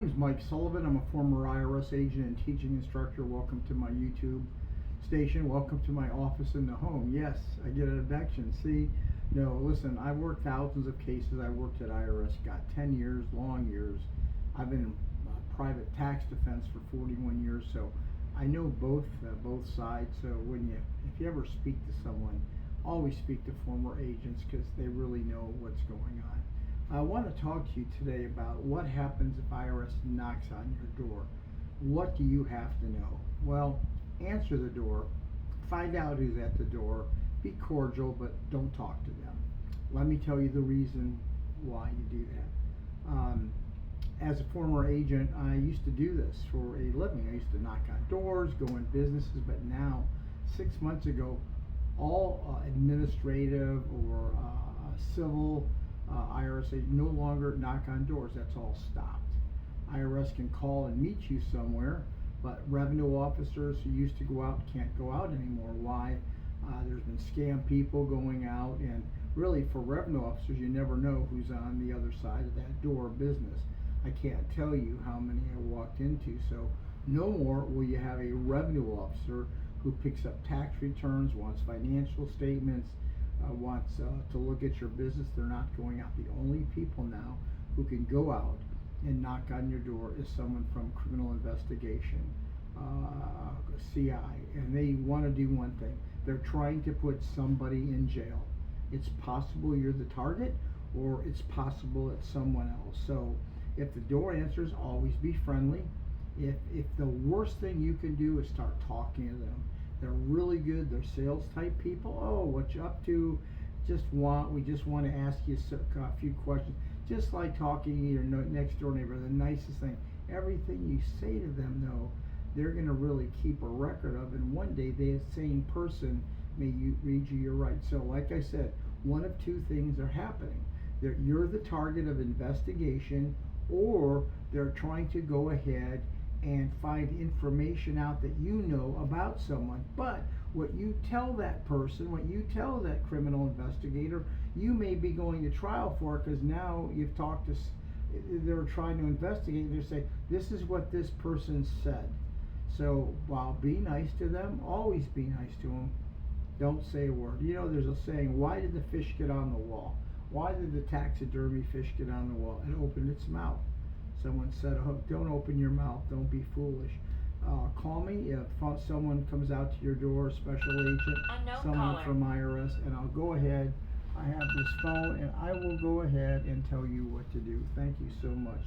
My name is Mike Sullivan. I'm a former IRS agent and teaching instructor. Welcome to my YouTube station. Welcome to my office in the home. Yes, I get an deduction. See, no, listen, I worked thousands of cases. I worked at IRS, got 10 years, long years. I've been in private tax defense for 41 years, so I know both sides. So if you ever speak to someone, always speak to former agents because they really know what's going on. I want to talk to you today about what happens if IRS knocks on your door. What do you have to know? Well, answer the door, find out who's at the door, be cordial, but don't talk to them. Let me tell you the reason why you do that. As a former agent, I used to do this for a living. I used to knock on doors, go in businesses, but now, 6 months ago, all administrative or civil IRS no longer knock on doors. That's all stopped. IRS can call and meet you somewhere, but revenue officers who used to go out can't go out anymore. Why? There's been scam people going out, and really for revenue officers, you never know who's on the other side of that door of business. I can't tell you how many I walked into, so no more will you have a revenue officer who picks up tax returns, wants financial statements, wants to look at your business. They're not going out. The only people now who can go out and knock on your door is someone from criminal investigation, CI, and they want to do one thing. They're trying to put somebody in jail. It's possible you're the target, or it's possible it's someone else. So if the door answers, always be friendly. If the worst thing you can do is start talking to them, they're really good. They're sales type people. Oh, what you up to? We just want to ask you a few questions. Just like talking to your next door neighbor, the nicest thing. Everything you say to them, though, they're going to really keep a record of, and one day the same person may read you your rights. So, like I said, one of two things are happening. You're the target of investigation, or they're trying to go ahead and find information out that you know about someone. But what you tell that person, what you tell that criminal investigator, you may be going to trial for, because now you've talked to, they're trying to investigate, and they say, this is what this person said. So while be nice to them, always be nice to them. Don't say a word. You know, there's a saying, why did the fish get on the wall? Why did the taxidermy fish get on the wall? It opened its mouth. Someone said, oh, don't open your mouth, don't be foolish. Call me if someone comes out to your door, special agent, someone from IRS, and I'll go ahead. I have this phone, and I will go ahead and tell you what to do. Thank you so much.